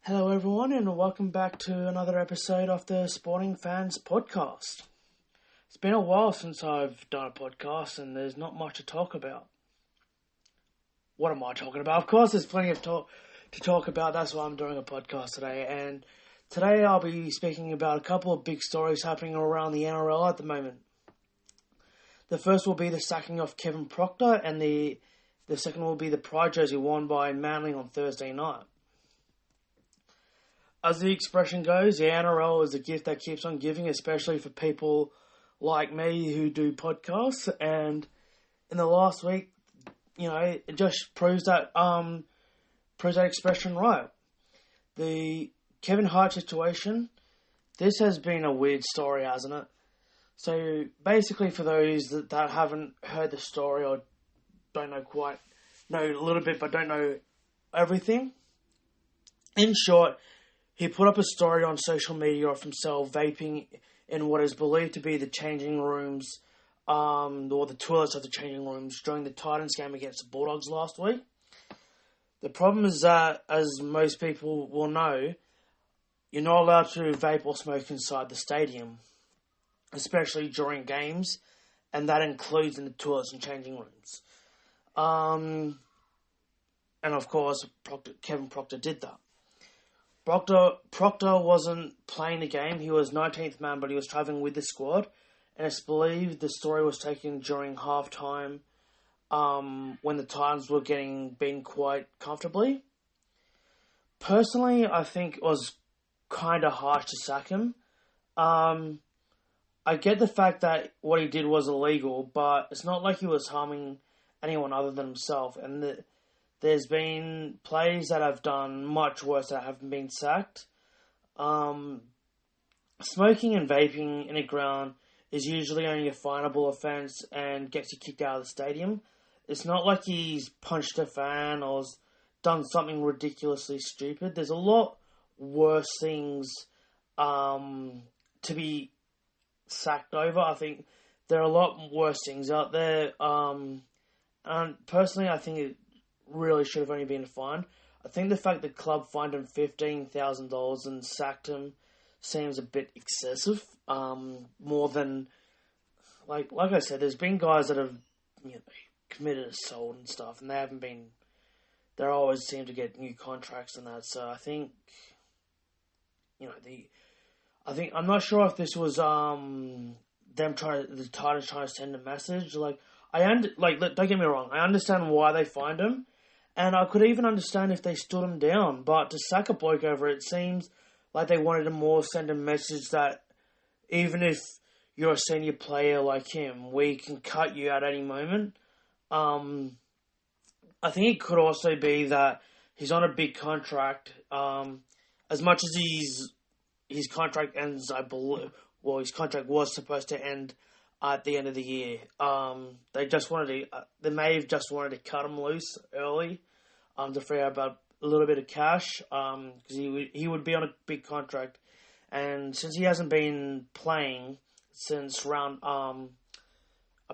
Hello, everyone, and welcome back to another episode of the Sporting Fans Podcast. It's been a while since I've done a podcast, and there's not much to talk about. What am I talking about? Of course, there's plenty of to talk about. That's why I'm doing a podcast today. And today I'll be speaking about a couple of big stories happening around the NRL at the moment. The first will be the sacking of Kevin Proctor, and the second will be the pride jersey worn by Manly on Thursday night. As the expression goes, the NRL is a gift that keeps on giving, especially for people like me who do podcasts. And in the last week, it just proves that expression right. The Kevin Hart situation, this has been a weird story, hasn't it? So basically, for those that haven't heard the story or don't know a little bit but don't know everything, in short, he put up a story on social media of himself vaping in what is believed to be the changing rooms, or the toilets of the changing rooms during the Titans game against the Bulldogs last week. The problem is that, as most people will know, you're not allowed to vape or smoke inside the stadium, especially during games, and that includes in the toilets and changing rooms. And of course, Kevin Proctor did that. Proctor wasn't playing the game. He was 19th man, but he was travelling with the squad. And it's believed the story was taken during halftime, when the Titans were getting beaten quite comfortably. Personally, I think it was kind of harsh to sack him. I get the fact that what he did was illegal, but it's not like he was harming anyone other than himself. And there's been players that have done much worse that haven't been sacked. Smoking and vaping in a ground is usually only a finable offence and gets you kicked out of the stadium. It's not like he's punched a fan or done something ridiculously stupid. There's a lot worse things to be sacked over. I think there are a lot worse things out there. And personally, I think it really should have only been a fine. I think the fact the club fined him $15,000 and sacked him seems a bit excessive. More than like I said, there's been guys that have committed assault and stuff, and they always seem to get new contracts and that. So I think I'm not sure if this was the Titans trying to send a message. Don't get me wrong, I understand why they fined him. And I could even understand if they stood him down. But to sack a bloke over it seems like they wanted to more send a message that even if you're a senior player like him, we can cut you at any moment. I think it could also be that he's on a big contract. As much as his contract ends, I believe, his contract was supposed to end at the end of the year. They may have just wanted to cut him loose early, to free up a little bit of cash, because he would be on a big contract, and since he hasn't been playing since round, I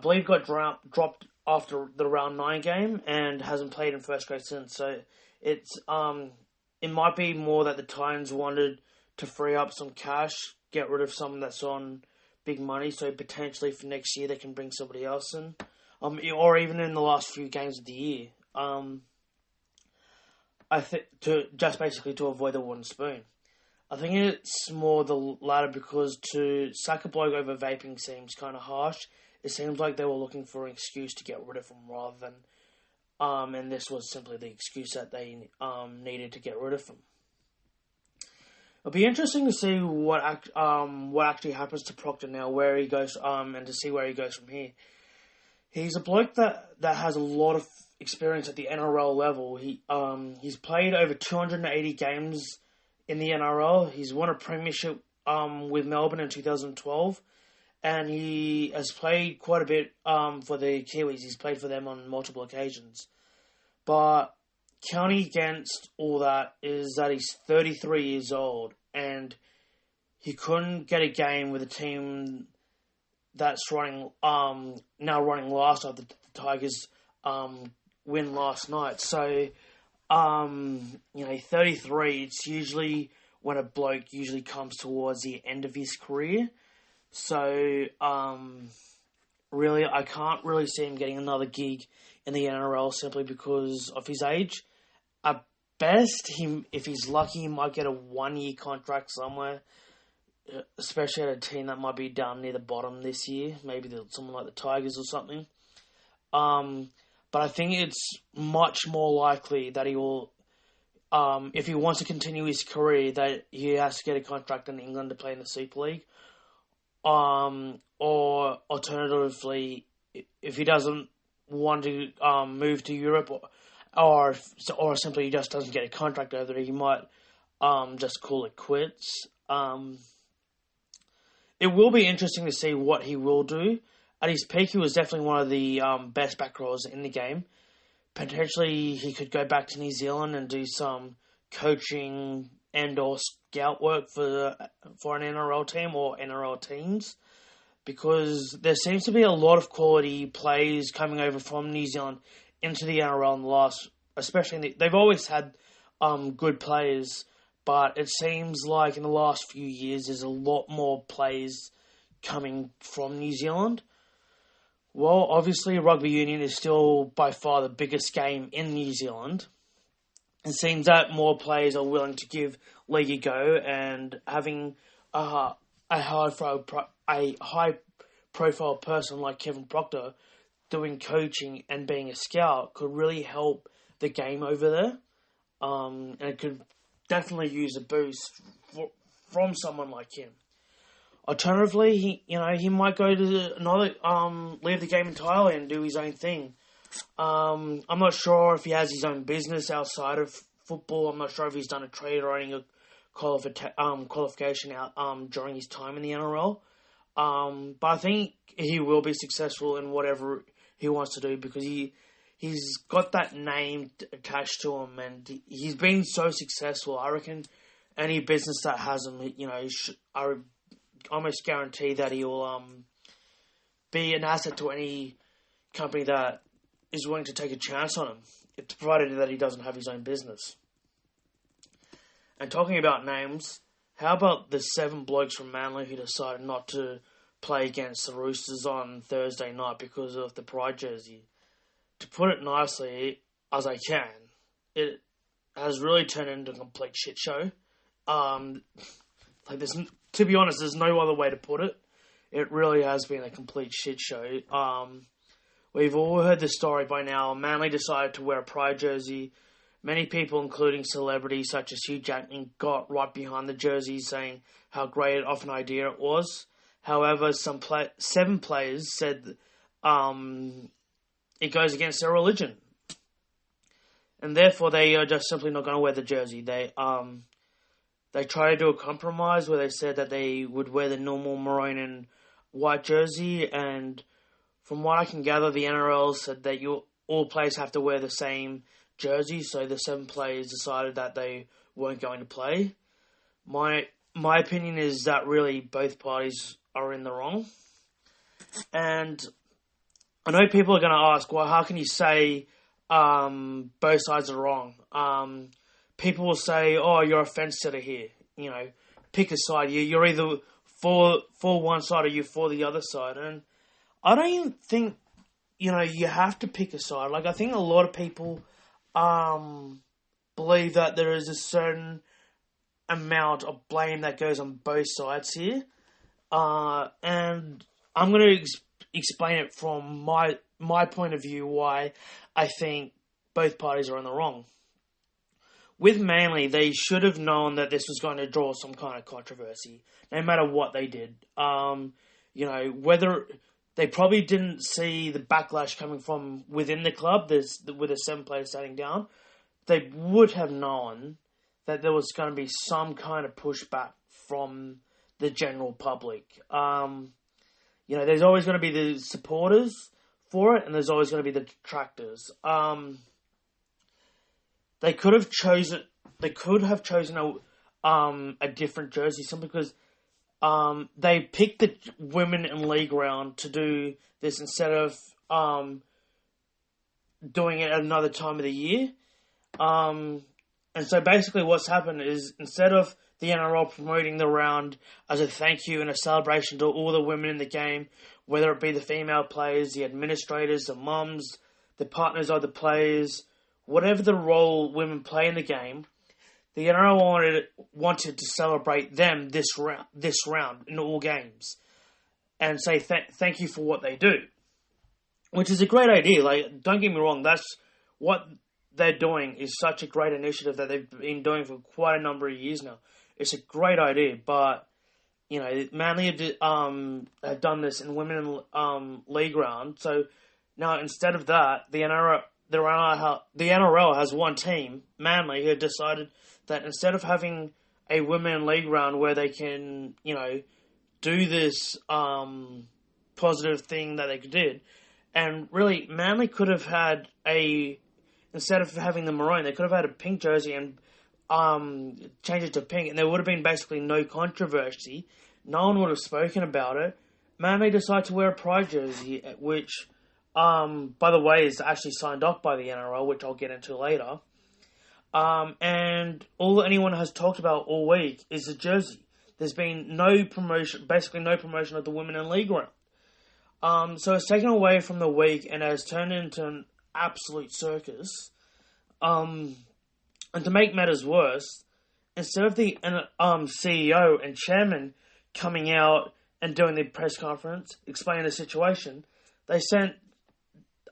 believe got dropped after the round 9 game and hasn't played in first grade since. So it might be more that the Titans wanted to free up some cash, get rid of someone that's on big money, so potentially for next year they can bring somebody else in, or even in the last few games of the year. I think to avoid the wooden spoon. I think it's more the latter, because to sack a bloke over vaping seems kind of harsh. It seems like they were looking for an excuse to get rid of him rather than, and this was simply the excuse that they needed to get rid of him. It'll be interesting to see what actually happens to Proctor now, where he goes, and to see where he goes from here. He's a bloke that has a lot of experience at the NRL level. He's played over 280 games in the NRL. He's won a premiership with Melbourne in 2012, and he has played quite a bit for the Kiwis. He's played for them on multiple occasions. But counting against all that is that he's 33 years old, and he couldn't get a game with a team that's now running last after the Tigers win last night. So 33, it's usually when a bloke usually comes towards the end of his career. So, really, I can't really see him getting another gig in the NRL simply because of his age. At best, if he's lucky, he might get a 1-year contract somewhere, especially at a team that might be down near the bottom this year, maybe someone like the Tigers or something. But I think it's much more likely that he will, if he wants to continue his career, that he has to get a contract in England to play in the Super League. Or alternatively, if he doesn't want to move to Europe, or simply he just doesn't get a contract over there, he might just call it quits. It will be interesting to see what he will do. At his peak, he was definitely one of the best back rowers in the game. Potentially, he could go back to New Zealand and do some coaching and or scout work for an NRL team or NRL teams, because there seems to be a lot of quality players coming over from New Zealand into the NRL in the last, especially they've always had good players, but it seems like in the last few years there's a lot more players coming from New Zealand. Well, obviously rugby union is still by far the biggest game in New Zealand. It seems that more players are willing to give league a go, and having a high-profile person like Kevin Proctor doing coaching and being a scout could really help the game over there. And it could definitely use a boost from someone like him. Alternatively, he might go to another, leave the game entirely and do his own thing. I'm not sure if he has his own business outside of football. I'm not sure if he's done a trade or any qualification out during his time in the NRL. But I think he will be successful in whatever he wants to do, because he's got that name attached to him, and he's been so successful. I reckon any business that has him, I almost guarantee that he'll be an asset to any company that is willing to take a chance on him, provided that he doesn't have his own business. And talking about names, how about the 7 blokes from Manly who decided not to play against the Roosters on Thursday night because of the Pride jersey? To put it nicely as I can, it has really turned into a complete shit show. To be honest, there's no other way to put it. It really has been a complete shit show. We've all heard the story by now. Manly decided to wear a Pride jersey. Many people, including celebrities such as Hugh Jackman, got right behind the jersey, saying how great of an idea it was. However, 7 players said it goes against their religion, and therefore they are just simply not going to wear the jersey. They tried to do a compromise where they said that they would wear the normal maroon and white jersey, and from what I can gather, the NRL said that all players have to wear the same jersey, so the 7 players decided that they weren't going to play. My opinion is that really both parties are in the wrong. And I know people are going to ask, well, how can you say both sides are wrong? People will say, oh, you're a fence sitter here. Pick a side. You're either for one side or you're for the other side. And I don't even think, you have to pick a side. Like, I think a lot of people believe that there is a certain amount of blame that goes on both sides here. And I'm going to explain it from my point of view why I think both parties are in the wrong. With Manly, they should have known that this was going to draw some kind of controversy, no matter what they did. Whether they probably didn't see the backlash coming from within the club, with the 7 players standing down. They would have known that there was going to be some kind of pushback from the general public. There's always going to be the supporters for it, and there's always going to be the detractors. They could have chosen a different jersey simply because they picked the women in league round to do this instead of doing it at another time of the year. And so basically what's happened is instead of the NRL promoting the round as a thank you and a celebration to all the women in the game, whether it be the female players, the administrators, the mums, the partners of the players, whatever the role women play in the game, the NRL wanted to celebrate them this round in all games and say thank you for what they do, which is a great idea. Like, don't get me wrong, that's what they're doing is such a great initiative that they've been doing for quite a number of years now. It's a great idea, but you know, Manly had done this in women league round. So now instead of that, the NRL has one team, Manly, who decided that instead of having a women league round where they can, you know, do this positive thing that they did, and really Manly could have had instead of having the maroon, they could have had a pink jersey and change it to pink, and there would have been basically no controversy. No one would have spoken about it. Manly decided to wear a pride jersey, which, by the way, is actually signed off by the NRL, which I'll get into later. And all anyone has talked about all week is the jersey. There's been basically no promotion of the women in league round. So it's taken away from the week and has turned into an absolute circus. And to make matters worse, instead of the CEO and chairman coming out and doing the press conference, explaining the situation, they sent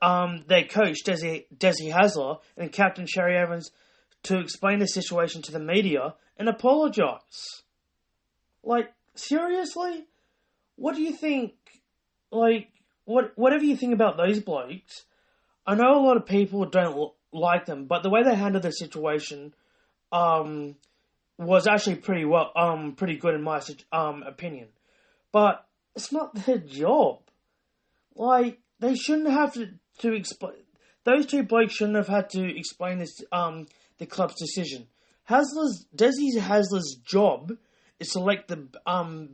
their coach, Desi Hasler, and Captain Sherry Evans to explain the situation to the media and apologise. Like, seriously? What do you think? Like, whatever you think about those blokes, I know a lot of people don't like them, but the way they handled the situation was actually pretty good in my opinion. But it's not their job. Like, they shouldn't have to explain. Those two blokes shouldn't have had to explain this the club's decision. Desi Hasler's job is to select the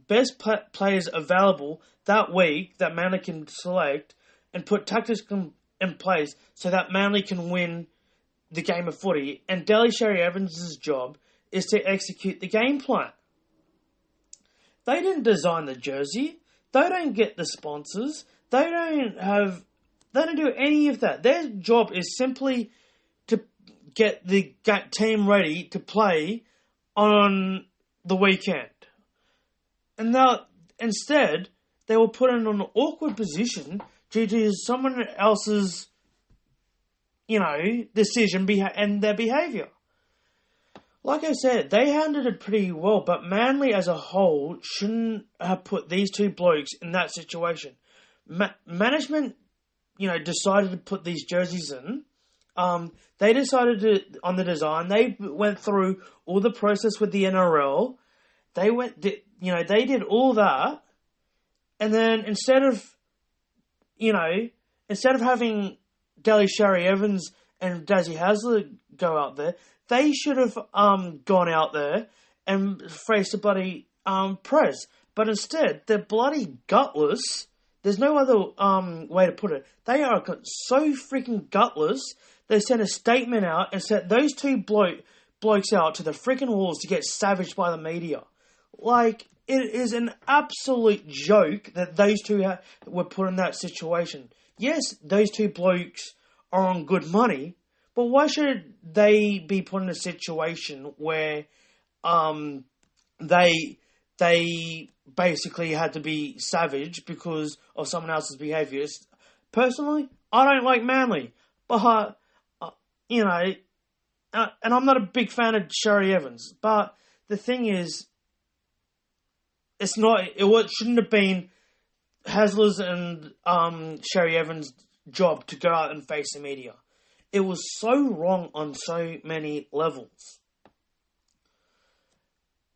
best players available that week that Manly can select and put tactics in place so that Manly can win the game of footy. And Daly Sherry Evans' job is to execute the game plan. They didn't design the jersey. They don't get the sponsors. They don't do any of that. Their job is simply to get the team ready to play on the weekend. And now, instead, they were put in an awkward position due to someone else's, decision and their behaviour. Like I said, they handled it pretty well, but Manly as a whole shouldn't have put these two blokes in that situation. Management, decided to put these jerseys in. They decided on the design. They went through all the process with the NRL. They did all that, and then instead of having Daly Sherry Evans and Desi Hasler go out there, they should have gone out there and faced a bloody press. But instead, they're bloody gutless. There's no other way to put it. They are so freaking gutless. They sent a statement out and sent those two blokes out to the freaking walls to get savaged by the media. Like, it is an absolute joke that those two were put in that situation. Yes, those two blokes are on good money, but why should they be put in a situation where they basically had to be savage because of someone else's behaviour? Personally, I don't like Manly, but, and I'm not a big fan of Sherry Evans, but the thing is, it shouldn't have been Hasler's and Sherry Evans' job to go out and face the media. It was so wrong on so many levels.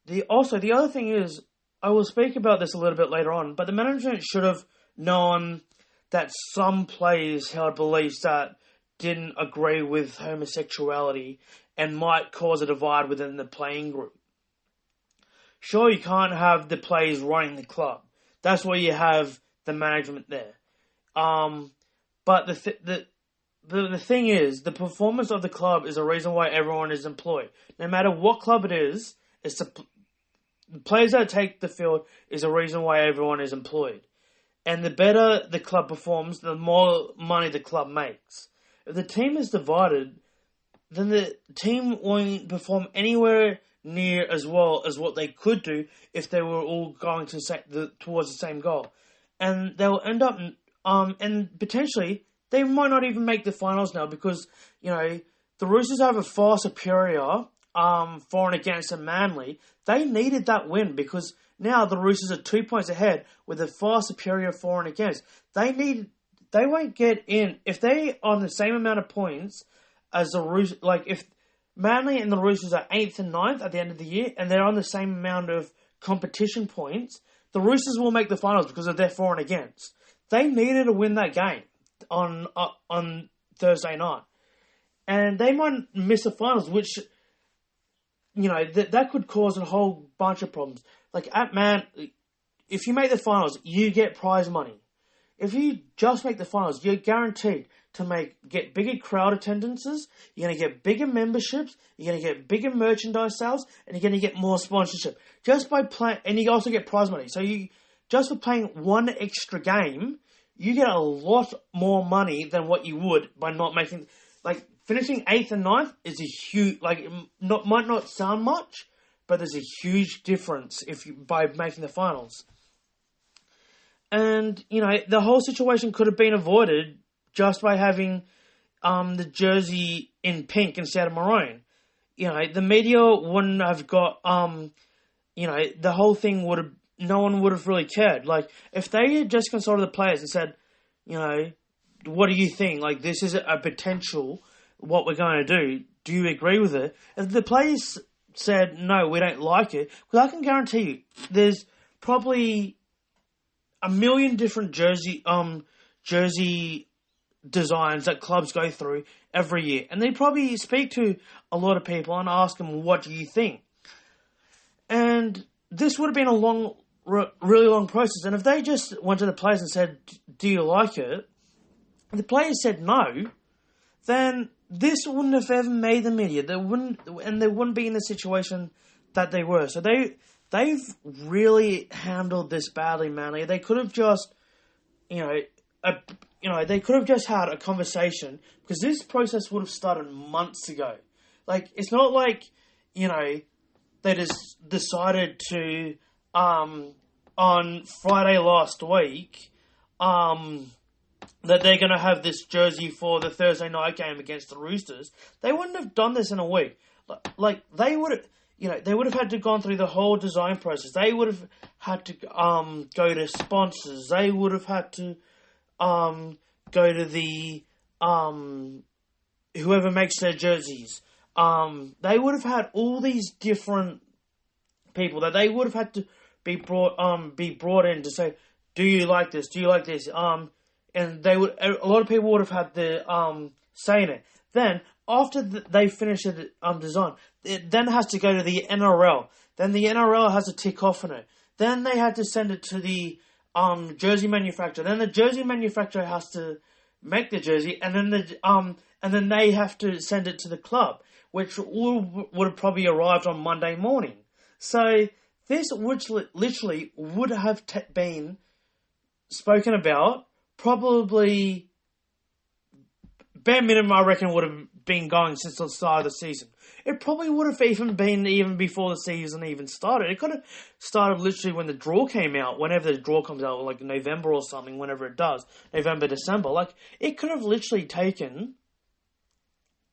The other thing is, I will speak about this a little bit later on, but the management should have known that some players held beliefs that didn't agree with homosexuality and might cause a divide within the playing group. Sure, you can't have the players running the club. That's why you have the management there. But the thing is, the performance of the club is the reason why everyone is employed. No matter what club it is, it's the players that take the field is the reason why everyone is employed. And the better the club performs, the more money the club makes. If the team is divided, then the team won't perform anywhere near as well as what they could do if they were all going towards the same goal. And they'll end up, and potentially, they might not even make the finals now because, the Roosters have a far superior for and against a Manly. They needed that win because now the Roosters are 2 points ahead with a far superior for and against. They won't get in if they on the same amount of points as the Roosters. Like if Manly and the Roosters are 8th and 9th at the end of the year, and they're on the same amount of competition points, the Roosters will make the finals because of their for and against. They needed to win that game on Thursday night, and they might miss the finals, which that could cause a whole bunch of problems. Like if you make the finals, you get prize money. If you just make the finals, you're guaranteed to get bigger crowd attendances, you're going to get bigger memberships, you're going to get bigger merchandise sales, and you're going to get more sponsorship. Just by playing, and you also get prize money. So just for playing one extra game, you get a lot more money than what you would by not making, finishing 8th and 9th is a huge, might not sound much, but there's a huge difference by making the finals. And, the whole situation could have been avoided just by having the jersey in pink instead of maroon. The media wouldn't have got, the whole thing no one would have really cared. If they had just consulted the players and said, what do you think? This is a potential, what we're going to do. Do you agree with it? If the players said, no, we don't like it, because I can guarantee you, there's probably a million different jersey designs that clubs go through every year. And they probably speak to a lot of people and ask them, what do you think? And this would have been a really long process. And if they just went to the players and said, do you like it? And the players said no, then this wouldn't have ever made the media. They wouldn't be in the situation that they were. So they've really handled this badly, Manly. They could have just, they could have just had a conversation, because this process would have started months ago. It's not they just decided to, on Friday last week, that they're going to have this jersey for the Thursday night game against the Roosters. They wouldn't have done this in a week. They would have, they would have had to gone through the whole design process. They would have had to go to sponsors. They would have had to go to the whoever makes their jerseys. They would have had all these different people that they would have had to be brought in to say, do you like this? Do you like this? And a lot of people would have had the say in it. Then after they finish the design, it then has to go to the NRL. Then the NRL has to tick off on it. Then they had to send it to the jersey manufacturer. Then the jersey manufacturer has to make the jersey, and then they have to send it to the club, which would have probably arrived on Monday morning. So this literally would have been spoken about. Probably, bare minimum, I reckon, would have been going since the start of the season. It probably would have even been before the season even started. It could have started literally when the draw came out, whenever the draw comes out, like November or something, whenever it does, November, December. It could have literally taken,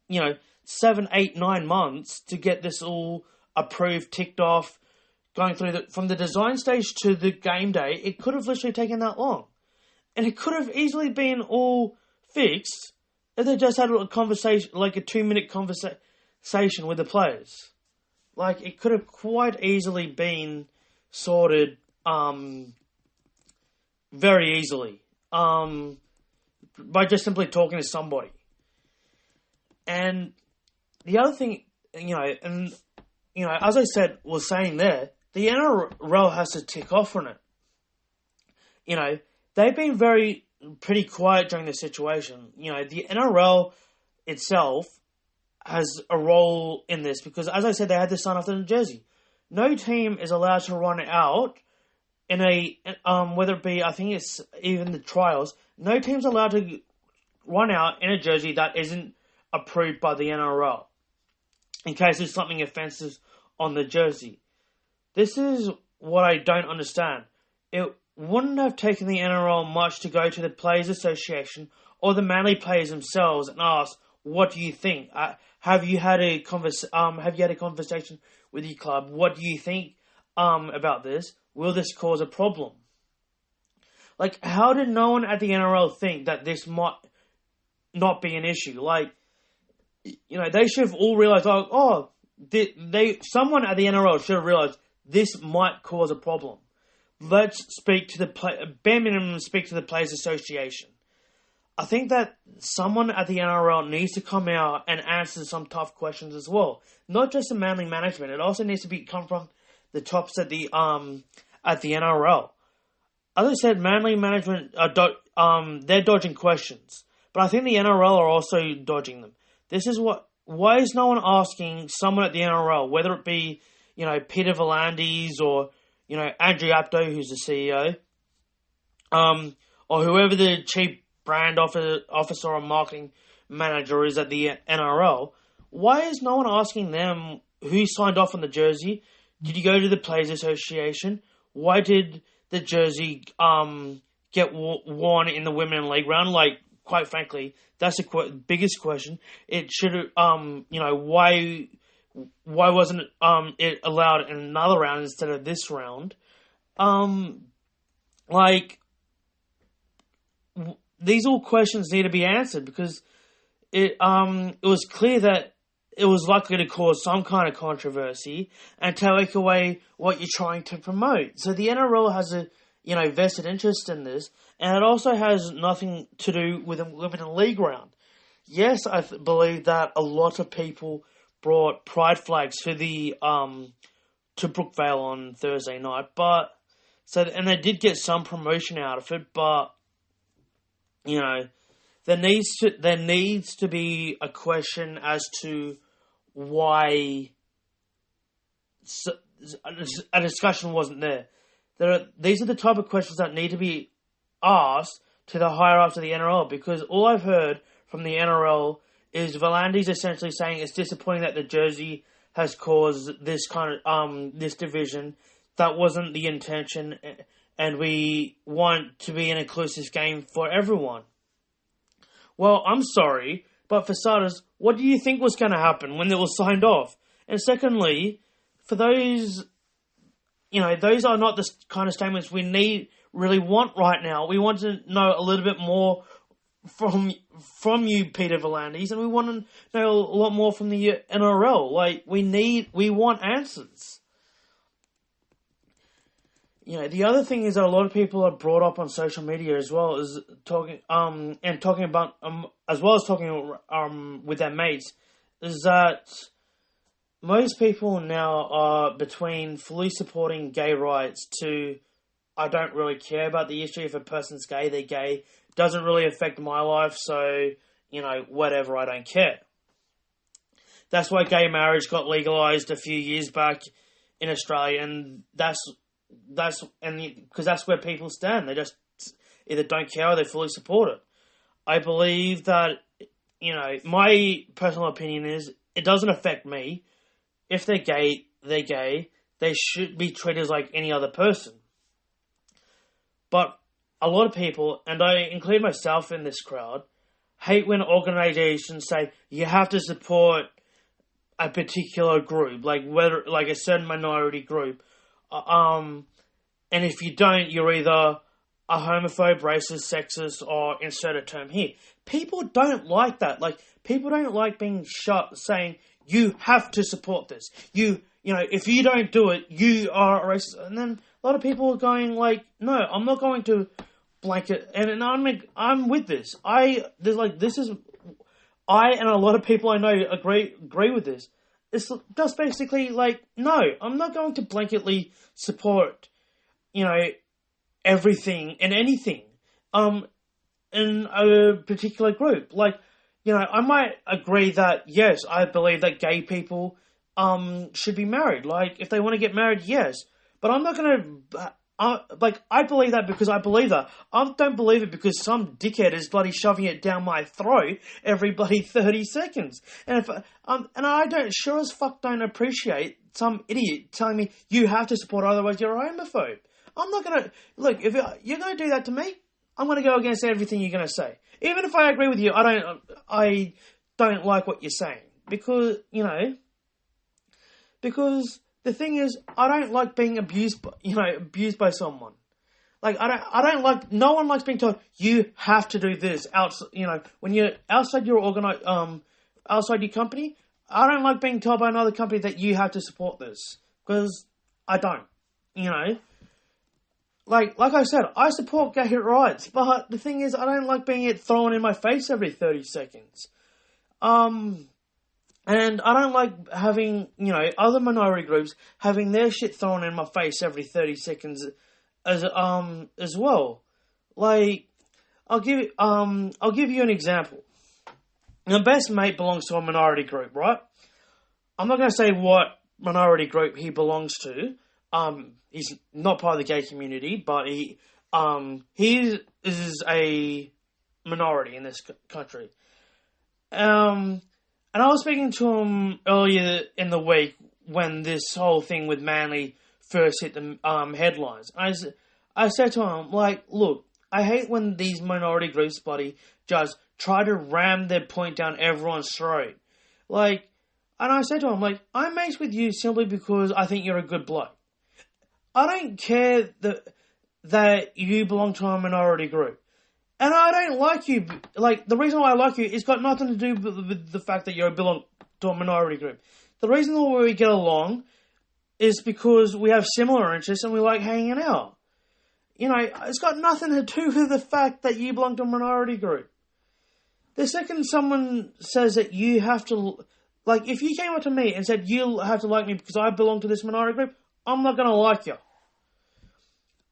7, 8, 9 months to get this all approved, ticked off, going through from the design stage to the game day. It could have literally taken that long. And it could have easily been all fixed if they just had a conversation, a 2-minute conversation with the players. It could have quite easily been sorted very easily by just simply talking to somebody. And the other thing, as I was saying there, the NRL has to tick off on it. They've been very pretty quiet during the situation. The NRL itself has a role in this because, as I said, they had to sign off the jersey. No team is allowed to run out in whether it be, I think it's even the trials, no team's allowed to run out in a jersey that isn't approved by the NRL in case there's something offensive on the jersey. This is what I don't understand. It wouldn't have taken the NRL much to go to the Players Association or the Manly players themselves and ask, "What do you think? Have you had a conversation with your club? What do you think about this? Will this cause a problem?" Like, how did no one at the NRL think that this might not be an issue? Like, they should have all realized, someone at the NRL should have realized this might cause a problem. Let's speak to bare minimum, speak to the Players Association. I think that someone at the NRL needs to come out and answer some tough questions as well. Not just the Manly management. It also needs to come from the tops at the NRL. As I said, Manly management they're dodging questions, but I think the NRL are also dodging them. Why is no one asking someone at the NRL, whether it be Peter V'landys or Andrew Apto, who's the CEO, or whoever the chief brand officer or marketing manager is at the NRL? Why is no one asking them who signed off on the jersey? Did you go to the Players Association? Why did the jersey get worn in the Women League round? Like, quite frankly, that's the biggest question. It should why wasn't it allowed in another round instead of this round? These all questions need to be answered because it was clear that it was likely to cause some kind of controversy and take away what you're trying to promote. So the NRL has a vested interest in this, and it also has nothing to do with a limited league round. Yes, I believe that a lot of people brought pride flags to to Brookvale on Thursday night, and they did get some promotion out of it, but there needs to be a question as to why a discussion wasn't there. These are the type of questions that need to be asked to the higher ups of the NRL, because all I've heard from the NRL is V'landys essentially saying it's disappointing that the jersey has caused this kind of this division. That wasn't the intention, and we want to be an inclusive game for everyone. Well, I'm sorry, but for starters, what do you think was going to happen when it was signed off? And secondly, for those, those are not the kind of statements we really want right now. We want to know a little bit more from you, Peter V'landys, and we want to know a lot more from the NRL. Like, we want answers. The other thing is that a lot of people are brought up on social media as well as talking about as well as talking with their mates, is that most people now are between fully supporting gay rights to I don't really care about the issue. If a person's gay, they're gay. Doesn't really affect my life, so whatever, I don't care. That's why gay marriage got legalized a few years back in Australia, and because that's where people stand. They just either don't care or they fully support it. I believe that, my personal opinion is it doesn't affect me. If they're gay, they're gay. They should be treated like any other person. But a lot of people, and I include myself in this crowd, hate when organizations say you have to support a particular group, like a certain minority group. And if you don't, you're either a homophobe, racist, sexist, or insert a term here. People don't like that. Like, people don't like being saying, you have to support this. If you don't do it, you are a racist. And then a lot of people are going like, no, I'm not going to blanket. And I'm with this. I and a lot of people I know agree with this. It's just basically like, no, I'm not going to blanketly support, everything and anything. in a particular group. Like, I might agree that, yes, I believe that gay people should be married. Like, if they want to get married, yes. But I'm not going to... I believe that because I believe that. I don't believe it because some dickhead is bloody shoving it down my throat every bloody 30 seconds. And and I sure as fuck don't appreciate some idiot telling me you have to support, otherwise you're a homophobe. I'm not going to... Look, if you're going to do that to me, I'm going to go against everything you're going to say. Even if I agree with you, I don't like what you're saying. Because the thing is, I don't like being abused by someone. Like, I don't like, no one likes being told, you have to do this. When you're outside your outside your company, I don't like being told by another company that you have to support this. Because I don't, Like I said, I support gay rights, but the thing is, I don't like being it thrown in my face every 30 seconds. And I don't like having, other minority groups having their shit thrown in my face every 30 seconds as well. Like, I'll give you an example. My best mate belongs to a minority group, right? I'm not going to say what minority group he belongs to. He's not part of the gay community, but he is a minority in this country. And I was speaking to him earlier in the week when this whole thing with Manly first hit the headlines. I said to him, like, look, I hate when these minority groups, buddy, just try to ram their point down everyone's throat. Like, and I said to him, like, I'm mates with you simply because I think you're a good bloke. I don't care that you belong to a minority group. And I don't like you. Like, the reason why I like you, it's got nothing to do with the fact that you belong to a minority group. The reason why we get along is because we have similar interests and we like hanging out. It's got nothing to do with the fact that you belong to a minority group. The second someone says that you have to... Like, if you came up to me and said, you have to like me because I belong to this minority group, I'm not going to like you.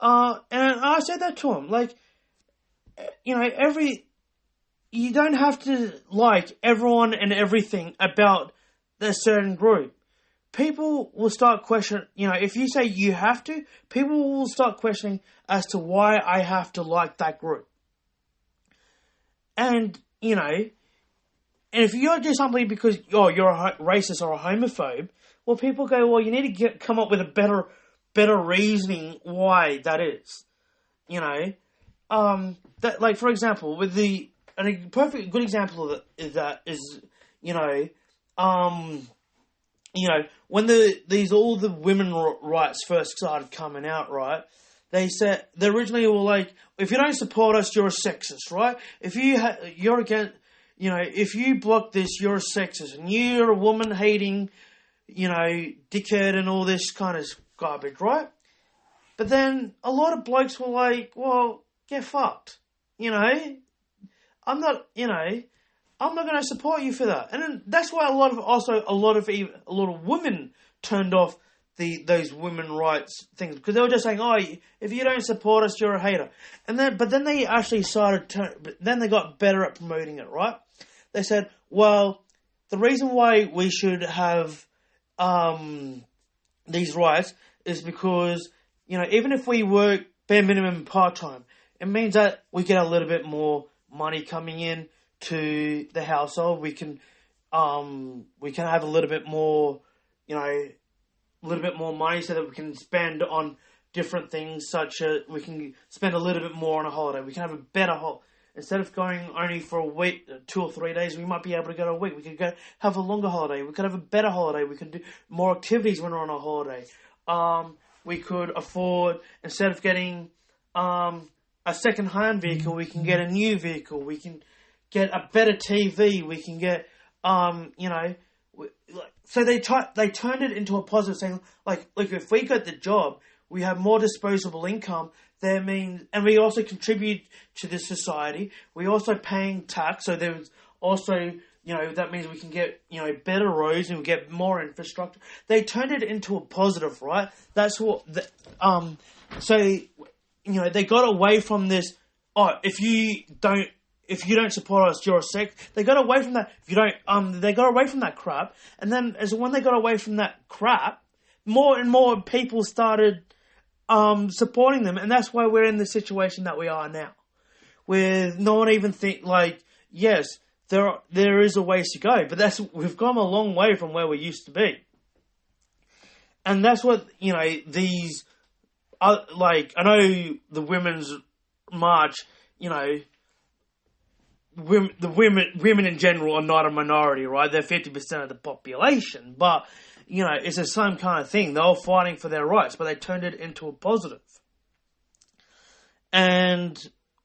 And I said that to him. Like... you don't have to like everyone and everything about a certain group. People will start questioning, if you say you have to, people will start questioning as to why I have to like that group. And, and if you're just something because, you're a racist or a homophobe, well, people go, well, you need to come up with a better reasoning why that is. That, like, for example, with a perfect good example of that is, when all the women rights first started coming out, right? They originally were like, if you don't support us, you're a sexist, right? If you're against, if you block this, you're a sexist, and you're a woman hating, dickhead and all this kind of garbage, right? But then a lot of blokes were like, well, get fucked. I'm not going to support you for that. And then that's why a lot of women turned off those women rights things, because they were just saying, if you don't support us, you're a hater. But then they actually then they got better at promoting it, right? They said, well, the reason why we should have these rights is because, even if we work bare minimum part-time, it means that we get a little bit more money coming in to the household. We can have a little bit more, money so that we can spend on different things, such as we can spend a little bit more on a holiday. We can have a better holiday. Instead of going only for a week, 2 or 3 days, we might be able to go to a week. We could go have a longer holiday. We could have a better holiday. We could do more activities when we're on a holiday. We could afford, instead of getting a second-hand vehicle, we can get a new vehicle. We can get a better TV. We can get, so they turned it into a positive, saying, like, look, if we got the job, we have more disposable income. That means, and we also contribute to the society. We also paying tax, so there's also, that means we can get, better roads and we get more infrastructure. They turned it into a positive, right? That's what, so, they got away from this, if you don't support us, you're a sect. They got away from that. They got away from that crap. And then when they got away from that crap, more and more people started supporting them, and that's why we're in the situation that we are now, with no one even yes, there is a ways to go, but we've come a long way from where we used to be, and that's what these I know the women's march, women in general are not a minority, right? They're 50% of the population, but it's the same kind of thing. They were fighting for their rights, but they turned it into a positive. And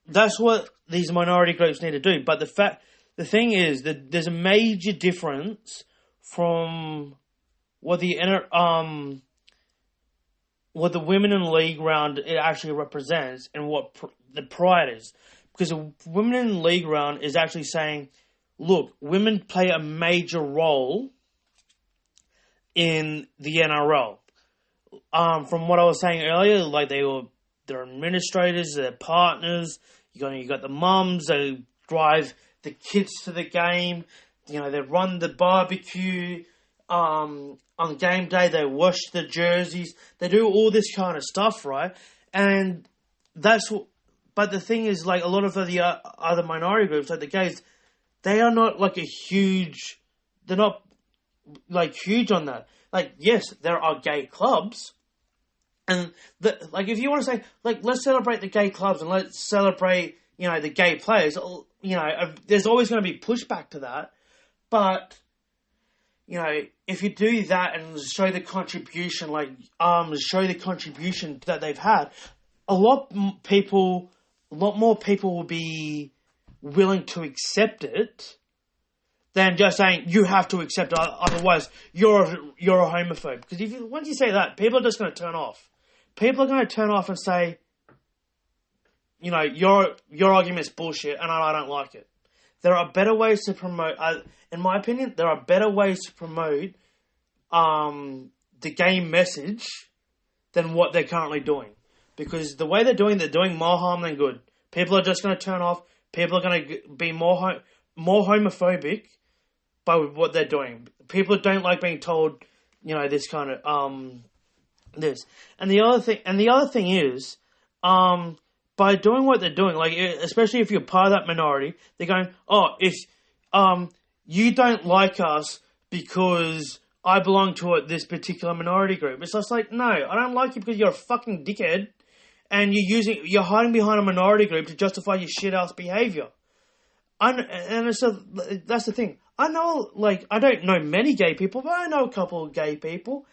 that's what these minority groups need to do. But the thing is that there's a major difference from what the women in league round it actually represents and what the pride is. Because the women in league round is actually saying, look, women play a major role in the NRL. From what I was saying earlier, they're administrators, they're partners. You got the mums. They drive the kids to the game. They run the barbecue. On game day, they wash the jerseys. They do all this kind of stuff, right? And that's what. But the thing is, a lot of the other minority groups, like the gays, they are not huge. They're not huge on that. Yes, there are gay clubs, and if you want to say let's celebrate the gay clubs and let's celebrate the gay players, there's always going to be pushback to that. But if you do that and show the contribution, that they've had, a lot more people will be willing to accept it than just saying you have to accept it, otherwise you're a homophobe. Because once you say that, people are just going to turn off. People are going to turn off and say, your argument's bullshit and I don't like it. There are better ways to promote. In my opinion, there are better ways to promote the gay message than what they're currently doing. Because the way they're doing more harm than good. People are just going to turn off. People are going to be more homophobic by what they're doing. People don't like being told, this kind of this. And the other thing is, by doing what they're doing, especially if you're part of that minority, they're going, if you don't like us because I belong to this particular minority group. It's just no, I don't like you because you're a fucking dickhead. And you're hiding behind a minority group to justify your shit-ass behaviour. That's the thing. I know, I don't know many gay people, but I know a couple of gay people.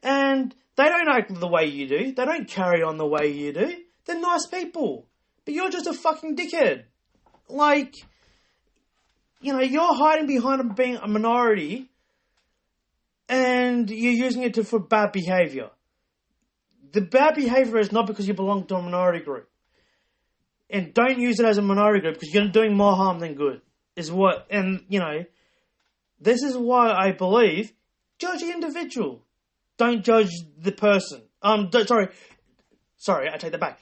And they don't act the way you do. They don't carry on the way you do. They're nice people. But you're just a fucking dickhead. You're hiding behind being a minority. And you're using it for bad behaviour. The bad behaviour is not because you belong to a minority group. And don't use it as a minority group because you're doing more harm than good. This is why I believe, judge the individual. Don't judge the person. Sorry, I take that back.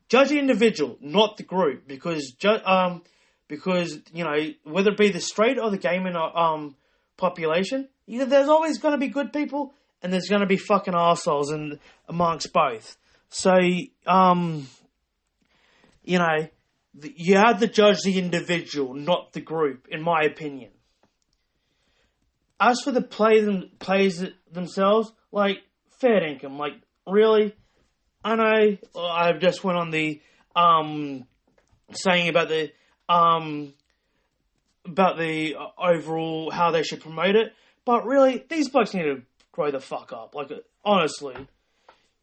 Judge the individual, not the group. Because whether it be the straight or the gay population, there's always going to be good people. And there's going to be fucking arseholes amongst both. So, you have to judge the individual, not the group, in my opinion. As for the players themselves, fair income. Really? I know I just went on the saying about the overall how they should promote it. But really, these blokes need to grow the fuck up. Honestly,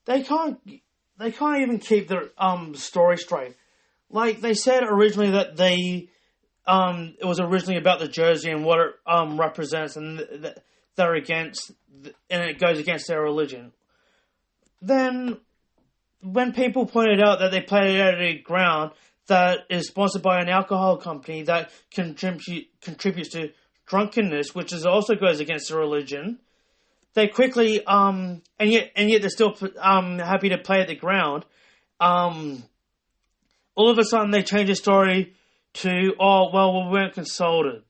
they can't even keep their story straight. They said originally that it was originally about the jersey and what it represents, and they're against, and it goes against their religion. Then, when people pointed out that they played at a ground that is sponsored by an alcohol company that contributes to drunkenness, which also goes against their religion, they quickly, and yet they're still happy to play at the ground. all of a sudden they change the story to, oh, well, we weren't consulted.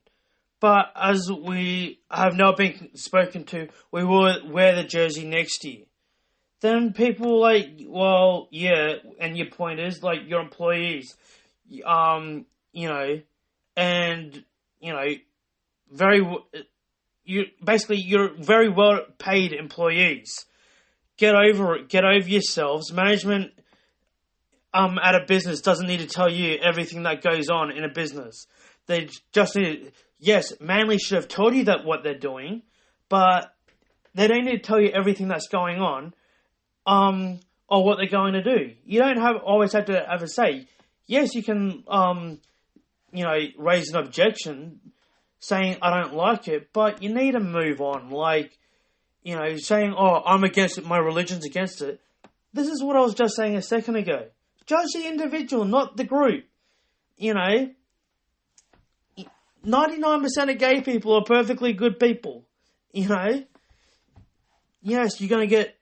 But as we have now been spoken to, we will wear the jersey next year. Then people like, well, yeah, and your point is, like, your employees, and, you're very well paid employees. Get over it. Get over yourselves. Management at a business doesn't need to tell you everything that goes on in a business. They just need yes, Manly should have told you that what they're doing, but they don't need to tell you everything that's going on, or what they're going to do. You don't always have to have a say. Yes, you can, raise an objection saying, I don't like it, but you need to move on. Like, saying, oh, I'm against it, my religion's against it. This is what I was just saying a second ago. Judge the individual, not the group. 99% of gay people are perfectly good people. Yes, you're going to get...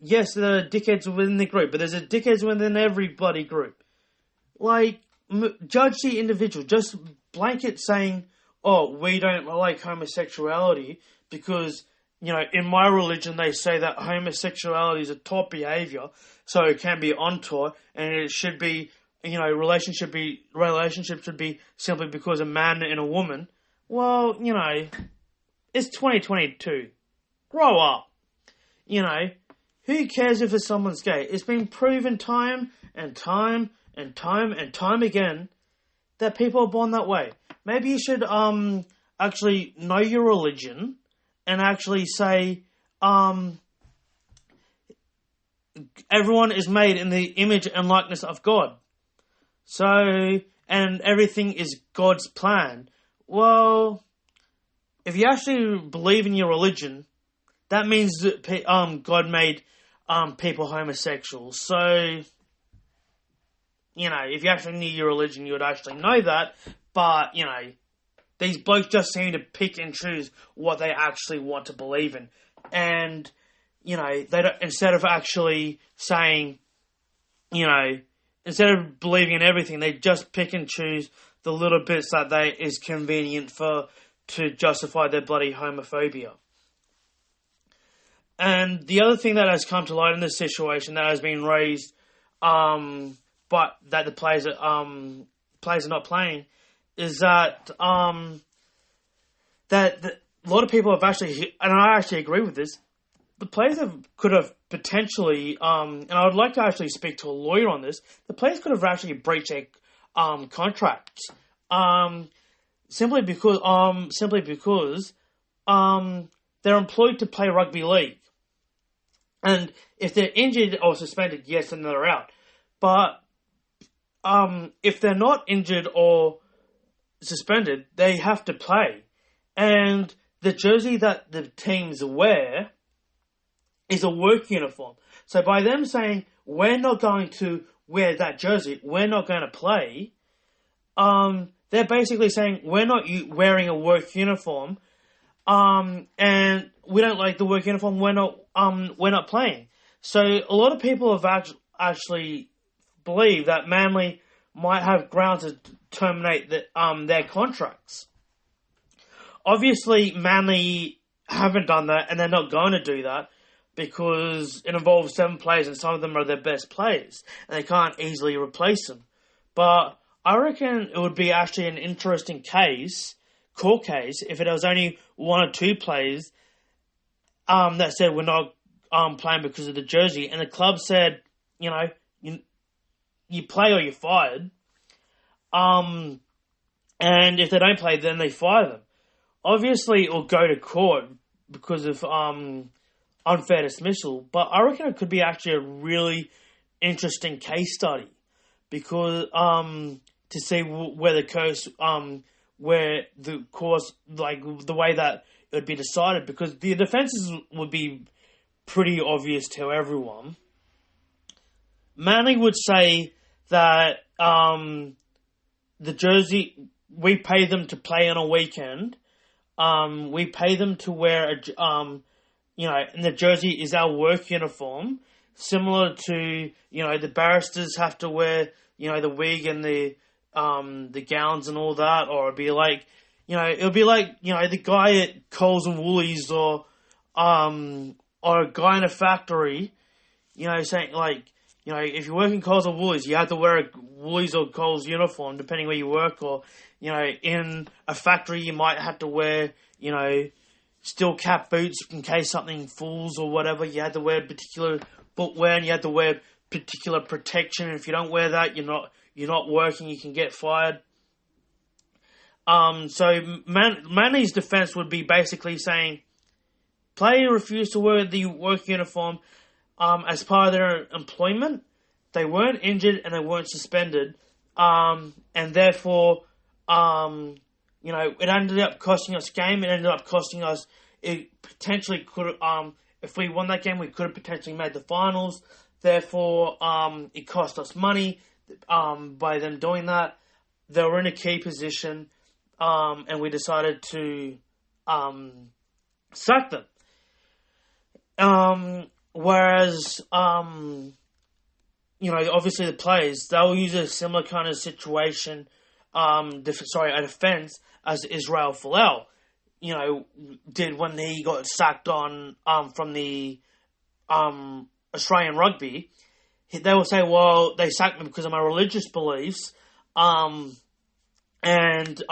Yes, there are dickheads within the group, but there's a dickheads within every bloody group. Like, judge the individual. Just blanket saying, oh, we don't like homosexuality because, in my religion they say that homosexuality is a taught behaviour, so it can be untaught, and it should be... relationship should be simply because a man and a woman. Well, it's 2022. Grow up. Who cares if someone's gay? It's been proven time and time and time and time again that people are born that way. Maybe you should actually know your religion and actually say everyone is made in the image and likeness of God. So, and everything is God's plan. Well, if you actually believe in your religion, that means that God made people homosexual. So, if you actually knew your religion, you would actually know that. But, these blokes just seem to pick and choose what they actually want to believe in. And, they don't, instead of actually saying, instead of believing in everything, they just pick and choose the little bits that is convenient to justify their bloody homophobia. And the other thing that has come to light in this situation that has been raised, but that the players are not playing, is that that a lot of people have actually, and I actually agree with this, the players could have potentially, and I would like to actually speak to a lawyer on this, the players could have actually breached their contracts, simply because they're employed to play rugby league. And if they're injured or suspended, yes, then they're out. But if they're not injured or suspended, they have to play. And the jersey that the teams wear is a work uniform. So by them saying, we're not going to wear that jersey, we're not going to play, they're basically saying, we're not wearing a work uniform, and we don't like the work uniform, we're not playing. So a lot of people have actually believe that Manly might have grounds to terminate their contracts. Obviously, Manly haven't done that, and they're not going to do that, because it involves 7 players, and some of them are their best players, and they can't easily replace them. But I reckon it would be actually an interesting court case, if it was only 1 or 2 players that said we're not playing because of the jersey, and the club said, you play or you're fired. And if they don't play, then they fire them. Obviously, it will go to court because of unfair dismissal, but I reckon it could be actually a really interesting case study, because to see where the course, like the way that it would be decided, because the defences would be pretty obvious to everyone. Manly would say that the jersey, we pay them to play on a weekend. We pay them to wear in the jersey is our work uniform, similar to, the barristers have to wear, the wig and the gowns and all that, or it'd be like, the guy at Coles and Woolies or a guy in a factory, saying like, if you work in Coles or Woolies, you have to wear a Woolies or Coles uniform, depending where you work, or, in a factory, you might have to wear, steel cap boots in case something falls or whatever. You had to wear particular footwear and you had to wear particular protection. And if you don't wear that, you're not working. You can get fired. So Manly's defense would be basically saying, player refused to wear the work uniform as part of their employment. They weren't injured and they weren't suspended, and therefore, it ended up costing us game. It ended up costing us. It potentially could. If we won that game, we could have potentially made the finals. Therefore, it cost us money by them doing that. They were in a key position, and we decided to sack them. Whereas, obviously the players, they'll use a similar kind of situation, a defense as Israel Folau, did when he got sacked from the Australian rugby. They will say, well, they sacked me because of my religious beliefs, it's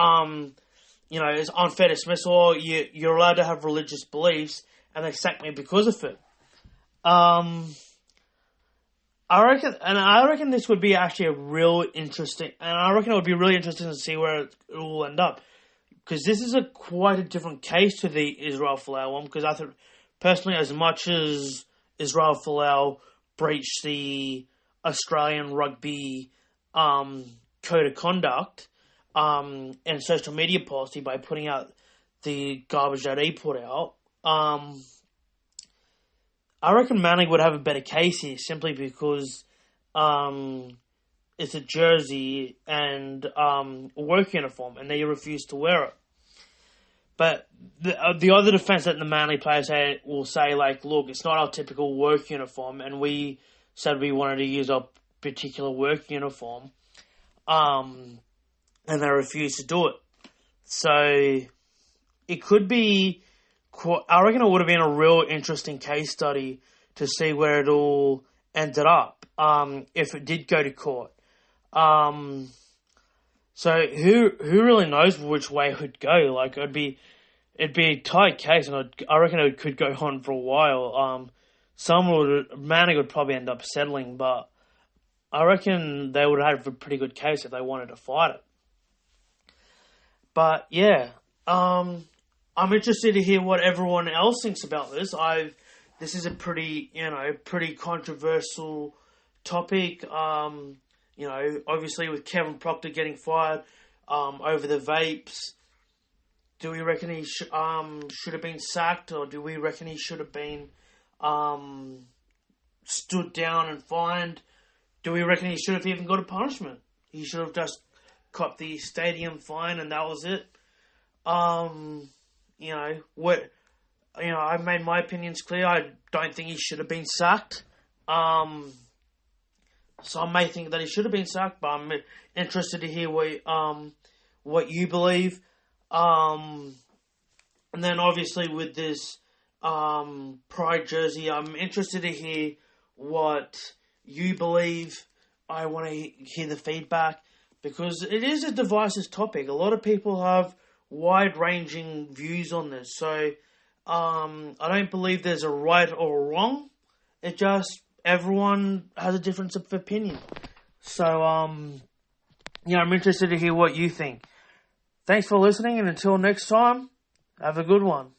unfair dismissal. You're allowed to have religious beliefs, and they sacked me because of it. I reckon this would be actually it would be really interesting to see where it will end up, because this is quite a different case to the Israel Folau one. Because I think personally, as much as Israel Folau breached the Australian rugby code of conduct and social media policy by putting out the garbage that he put out, I reckon Manly would have a better case here, simply because it's a jersey and a work uniform, and they refuse to wear it. But the other defence that the Manly players will say, like, look, it's not our typical work uniform, and we said we wanted to use a particular work uniform, and they refused to do it. So it could be... I reckon it would have been a real interesting case study to see where it all ended up, if it did go to court. So who really knows which way it would go? Like, it'd be a tight case, and I reckon it could go on for a while. Manning would probably end up settling, but I reckon they would have a pretty good case if they wanted to fight it. But yeah, I'm interested to hear what everyone else thinks about this. This is a pretty controversial topic. Obviously with Kevin Proctor getting fired over the vapes, do we reckon he should have been sacked, or do we reckon he should have been stood down and fined? Do we reckon he should have even got a punishment? He should have just copped the stadium fine and that was it. I've made my opinions clear. I don't think he should have been sacked. Some may think that he should have been sacked, but I'm interested to hear what you believe. And then obviously with this Pride jersey, I'm interested to hear what you believe. I want to hear the feedback, because it is a divisive topic. A lot of people have wide-ranging views on this, so I don't believe there's a right or a wrong. It just, everyone has a difference of opinion. So, I'm interested to hear what you think. Thanks for listening, and until next time, have a good one.